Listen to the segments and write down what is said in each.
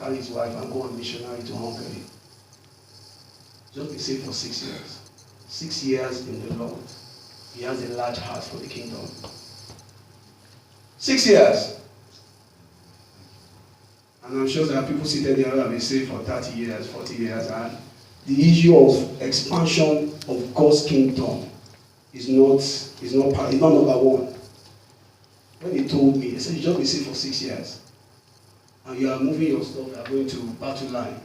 carry his wife and go on missionary to Hungary. Just been saved for 6 years. 6 years in the Lord. He has a large heart for the kingdom. 6 years. And I'm sure there are people seated there who have been saved for 30 years, 40 years, and the issue of expansion of God's kingdom is not number one. When he told me, he said, you just been saved for 6 years, and you are moving your stuff, you are going to battle line.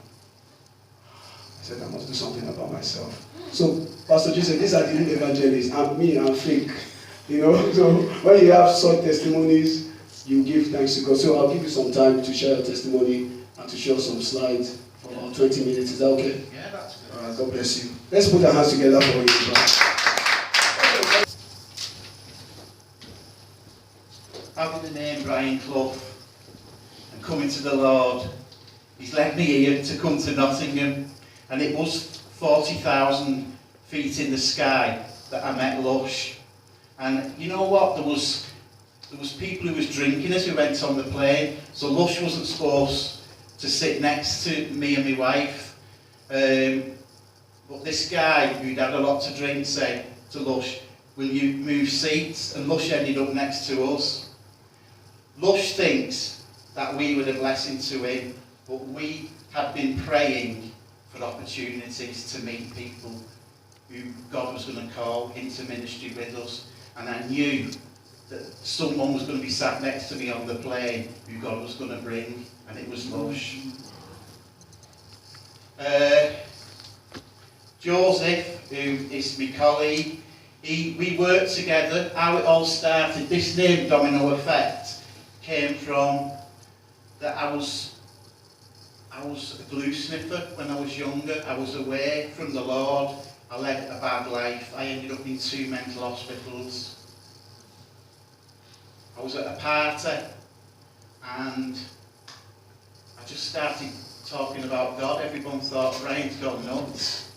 I said, I must do something about myself. So, Pastor Joseph, these are the new evangelists, and me, I'm fake. So when you have such testimonies, you give thanks to God. So I'll give you some time to share your testimony and to show some slides for about 20 minutes. Is that okay? Yeah, that's good. All right, God bless you. Let's put our hands together for you. Having the name Brian Clough and coming to the Lord, he's led me here to come to Nottingham, and it was 40,000 feet in the sky that I met Lush. And you know what? There was people who was drinking as we went on the plane, so Lush wasn't supposed to sit next to me and my wife. But this guy who'd had a lot to drink said to Lush, will you move seats? And Lush ended up next to us. Lush thinks that we were a blessing to him, but we had been praying for opportunities to meet people who God was going to call into ministry with us. And I knew that someone was going to be sat next to me on the plane who God was going to bring, and it was Lush. Joseph, who is my colleague, we worked together. How it all started, this name Domino Effect, came from that I was a glue sniffer when I was younger. I was away from the Lord. I led a bad life. I ended up in 2 mental hospitals. I was at a party and I just started talking about God. Everyone thought Brian's gone nuts.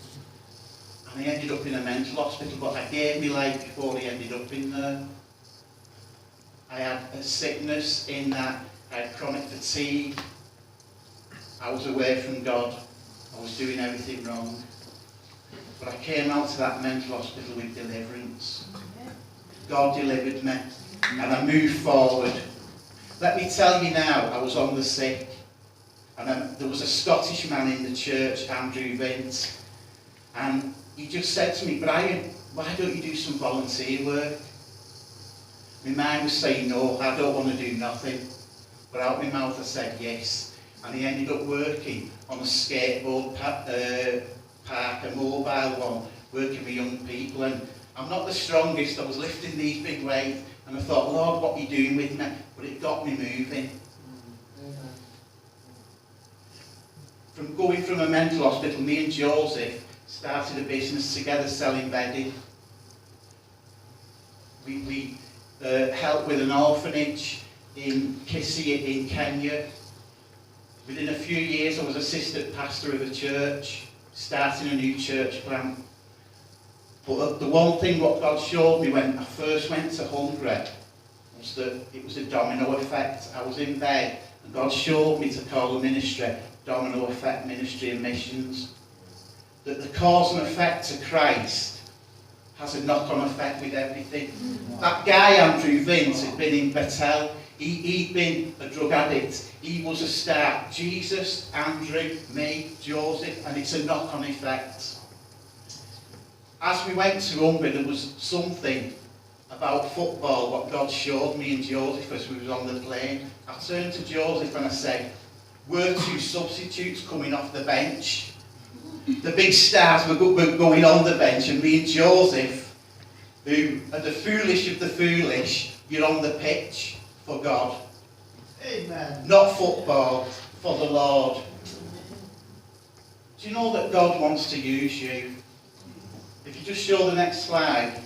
And he ended up in a mental hospital, but I gave my life before he ended up in there. I had a sickness in that I had chronic fatigue. I was away from God. I was doing everything wrong. But I came out to that mental hospital with deliverance. God delivered me, and I moved forward. Let me tell you now, I was on the sick, and there was a Scottish man in the church, Andrew Vint, and he just said to me, Brian, why don't you do some volunteer work? My mind was saying, no, I don't want to do nothing. But out my mouth I said yes. And he ended up working on a skateboard park, a mobile one, working with young people. And I'm not the strongest, I was lifting these big weights, and I thought, Lord, what are you doing with me? But it got me moving. From going from a mental hospital, me and Joseph started a business together selling bedding. We helped with an orphanage in Kisii in Kenya. Within a few years I was assistant pastor of a church, starting a new church plant. But the one thing what God showed me when I first went to Hungary was that it was a domino effect. I was in bed and God showed me to call the ministry Domino Effect Ministry and Missions. That the cause and effect to Christ has a knock-on effect with everything. That guy, Andrew Vint, had been in Bethel. He'd been a drug addict. He was a star. Jesus, Andrew, me, Joseph, and it's a knock-on effect. As we went to Hungary, there was something about football, what God showed me and Joseph as we was on the plane. I turned to Joseph and I said, we're 2 substitutes coming off the bench. The big stars were going on the bench, and me and Joseph, who are the foolish of the foolish, you're on the pitch for God. Amen. Not football, for the Lord. Do you know that God wants to use you? If you just show the next slide.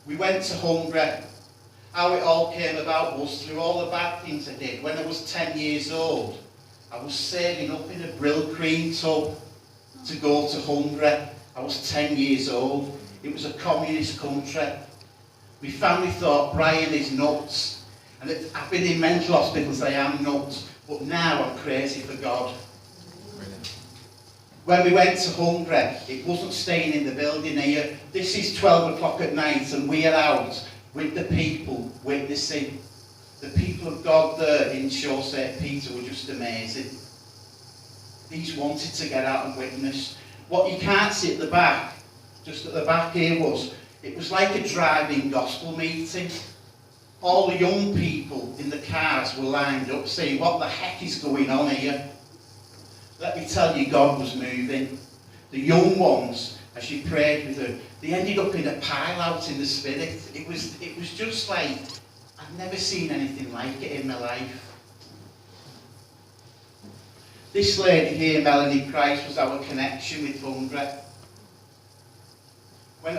We went to Hungary. How it all came about was through all the bad things I did. When I was 10 years old, I was sailing up in a Brill cream tub to go to Hungary. I was 10 years old. It was a communist country. My family thought Brian is nuts. And I've been in mental hospitals, I am nuts, but now I'm crazy for God. When we went to Hungary, it wasn't staying in the building here. This is 12 o'clock at night and we are out with the people witnessing. The people of God there in Shaw St. Peter were just amazing. These wanted to get out and witness. What you can't see at the back, just at the back here it was like a driving gospel meeting. All the young people in the cars were lined up saying, what the heck is going on here? Let me tell you, God was moving. The young ones, as you prayed with them, they ended up in a pile out in the spirit. It was just like, I've never seen anything like it in my life. This lady here, Melanie Price, was our connection with Hungary. When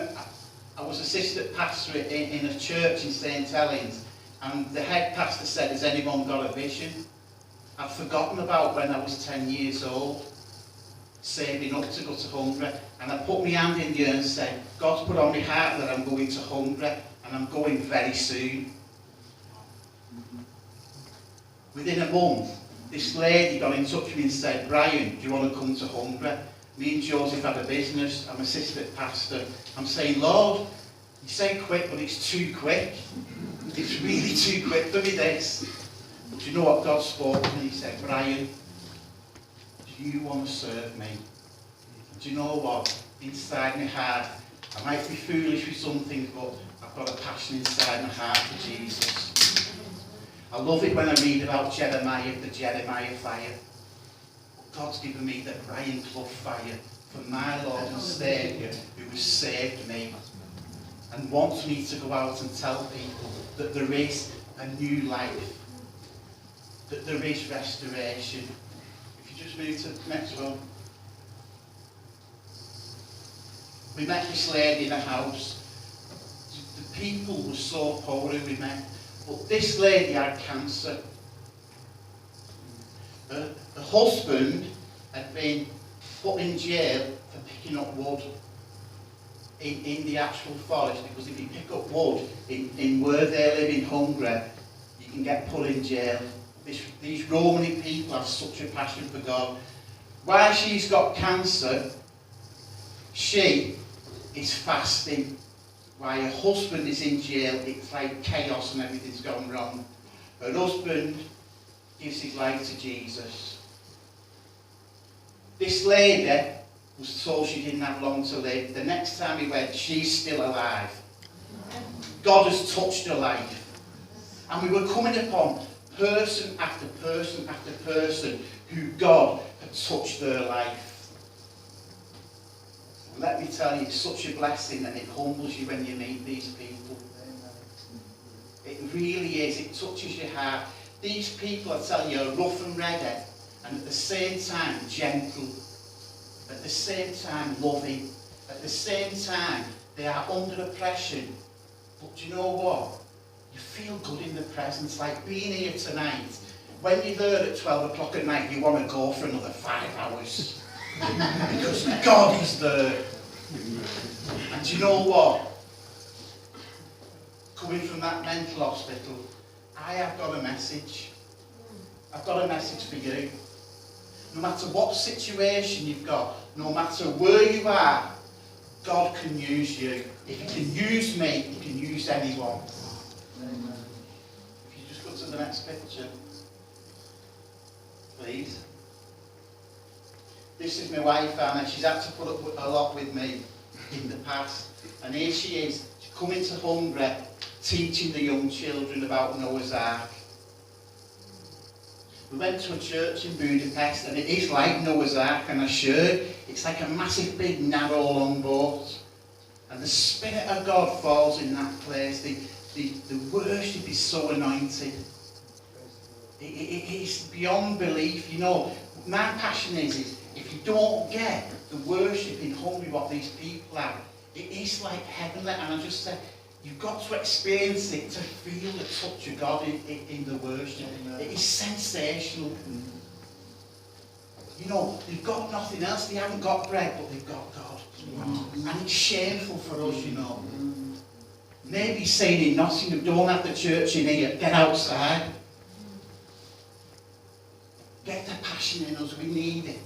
I was assistant pastor in a church in St. Helens, and the head pastor said, has anyone got a vision? I'd forgotten about when I was 10 years old, saving up to go to Hungary, and I put my hand in the air and said, God's put on my heart that I'm going to Hungary, and I'm going very soon. Within a month, this lady got in touch with me and said, Brian, do you want to come to Hungary? Me and Joseph had a business, I'm assistant pastor. I'm saying, Lord, you say quick, but it's too quick. It's really too quick for me, this. But you know what God spoke to me? He said, Brian, do you want to serve me? Do you know what? Inside my heart, I might be foolish with some things, but I've got a passion inside my heart for Jesus. I love it when I read about Jeremiah, the Jeremiah fire. God's given me the Brian Clough fire for my Lord and Saviour who has saved me and wants me to go out and tell people that there is a new life, that there is restoration. If you just move to the next one. We met this lady in a house. The people were so poor who we met, but this lady had cancer. The husband had been put in jail for picking up wood in the actual forest, because if you pick up wood in where they live in Hungary, you can get put in jail. These Romany people have such a passion for God. While she's got cancer, she is fasting. While her husband is in jail, it's like chaos and everything's gone wrong. Her husband gives his life to Jesus. This lady was told she didn't have long to live. The next time he went, she's still alive. God has touched her life. And we were coming upon person after person after person who God had touched their life. And let me tell you, it's such a blessing, and it humbles you when you meet these people. It really is. It touches your heart. These people, I tell you, are rough and ready, and at the same time gentle, at the same time loving, at the same time they are under oppression. But you know what? You feel good in the presence, like being here tonight. When you're there at 12 o'clock at night, you want to go for another 5 hours. Because God is there. And you know what? Coming from that mental hospital, I have got a message. I've got a message for you. No matter what situation you've got, no matter where you are, God can use you. If He can use me, He can use anyone. Amen. If you just go to the next picture, please. This is my wife Anna. She's had to put up a lot with me in the past. And here she is, she's coming to Hungary, teaching the young children about Noah's Ark. We went to a church in Budapest, and it is like Noah's Ark, and I shared. It's like a massive, big, narrow, long boat. And the Spirit of God falls in that place. The worship is so anointed. It is beyond belief. You know, my passion is if you don't get the worship in Hungary, what these people have, it is like heavenly. And I just said, you've got to experience it to feel the touch of God in the worship. It is sensational. You know, they've got nothing else. They haven't got bread, but they've got God. And it's shameful for us, you know. Maybe saying in Nottingham, don't have the church in here, get outside. Get the passion in us, we need it.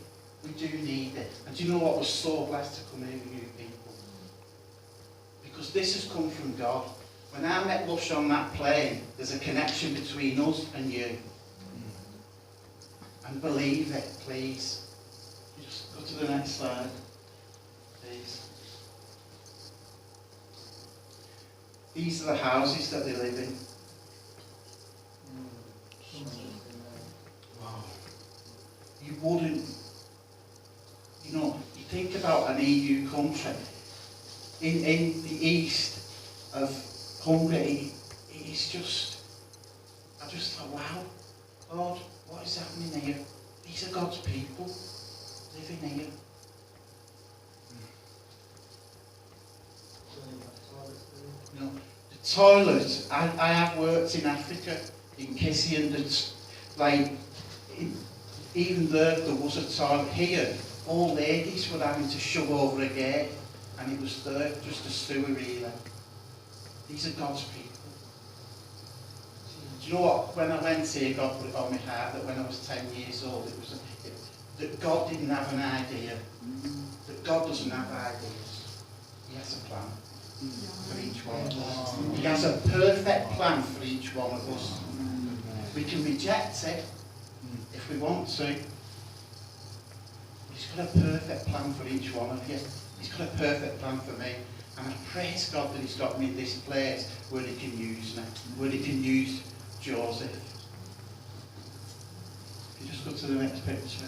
We do need it. And do you know what? We're so blessed to come here with you people. Because this has come from God. When I met Lush on that plane, there's a connection between us and you. And believe it, please. You just go to the next slide, please. These are the houses that they live in. Wow. You wouldn't, you know, you think about an EU country. In the east of Hungary, it's just, I just thought, wow, God, what is happening here? These are God's people living here. You know, the toilets, I have worked in Africa, in Kissi, and it's like, even there was a toilet. Here, all ladies were having to shove over a gate, and it was there, just a sewer really. These are God's people. Do you know what? When I went here, God put it on my heart that when I was 10 years old, it was that God didn't have an idea. That God doesn't have ideas. He has a plan for each one of us. He has a perfect plan for each one of us. We can reject it if we want to. He's got a perfect plan for each one of you. He's got a perfect plan for me. And I praise God that He's got me in this place where He can use me, where He can use Joseph. If you just go to the next picture.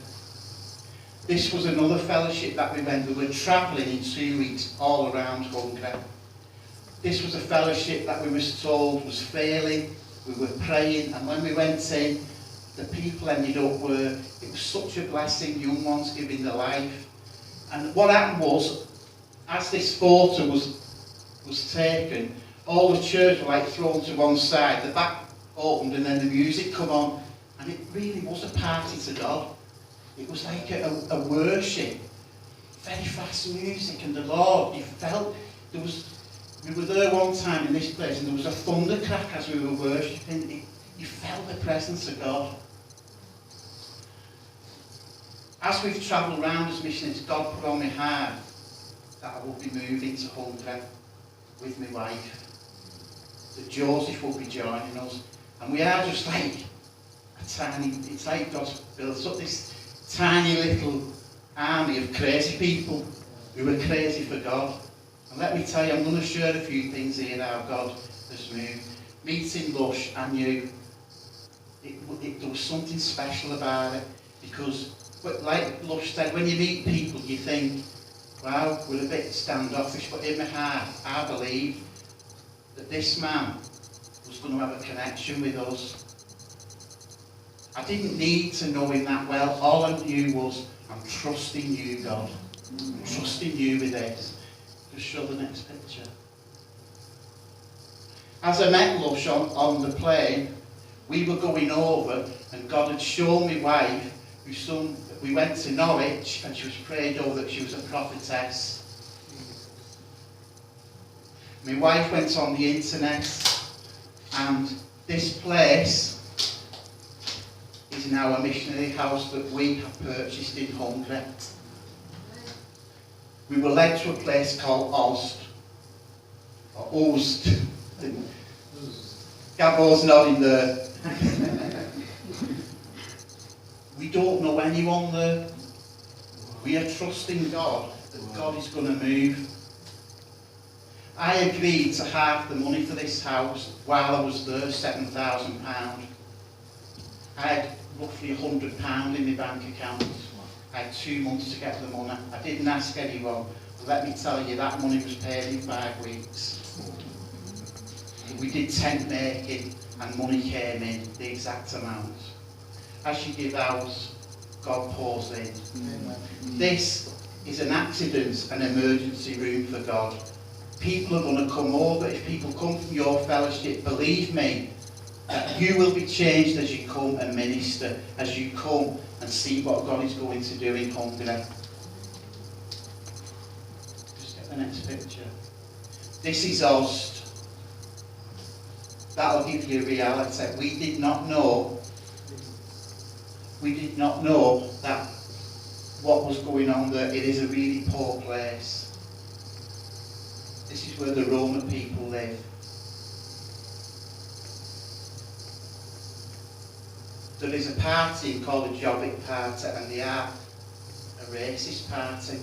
This was another fellowship that we went. We were travelling in 2 weeks all around Hungary. This was a fellowship that we were told was failing. We were praying, and when we went in, the people ended up where it was such a blessing, young ones giving their life. And what happened was, as this photo was taken, all the chairs were like thrown to one side, the back opened, and then the music come on, and it really was a party to God. It was like a worship, very fast music, and the Lord, you felt, we were there one time in this place, and there was a thunder crack as we were worshipping. You felt the presence of God. As we've travelled around as missionaries, God put on my heart that I will be moving to Hungary with my wife. That Joseph will be joining us. And we are just like a tiny, it's like God's built up this tiny little army of crazy people who are crazy for God. And let me tell you, I'm going to share a few things here how God has moved. Meeting Lush, I knew there was something special about it, because, like Lush said, when you meet people, you think, wow, we're a bit standoffish, but in my heart, I believe that this man was going to have a connection with us. I didn't need to know him that well. All I knew was, I'm trusting you, God. I'm trusting you with this. Just show the next picture. As I met Lush on the plane, we were going over, and God had shown my wife, we went to Norwich, and she was prayed over that she was a prophetess. My wife went on the internet, and this place is now a missionary house that we have purchased in Hungary. We were led to a place called Ost, or Ost. Gabbo's nodding there. We don't know anyone there. We are trusting God that God is going to move. I agreed to half the money for this house while I was there, £7,000. I had roughly £100 in my bank account. I had 2 months to get the money. I didn't ask anyone. But let me tell you, that money was paid in 5 weeks. We did tent making, and money came in, the exact amount. As you give out, God pours in. Amen. This is an accident, an emergency room for God. People are going to come over. If people come from your fellowship, believe me, that you will be changed as you come and minister, as you come and see what God is going to do in Hungary. Just get the next picture. This is Ost. That'll give you reality. We did not know that what was going on there. It is a really poor place. This is where the Roman people live. There is a party called a Jobbik Party, and they are a racist party.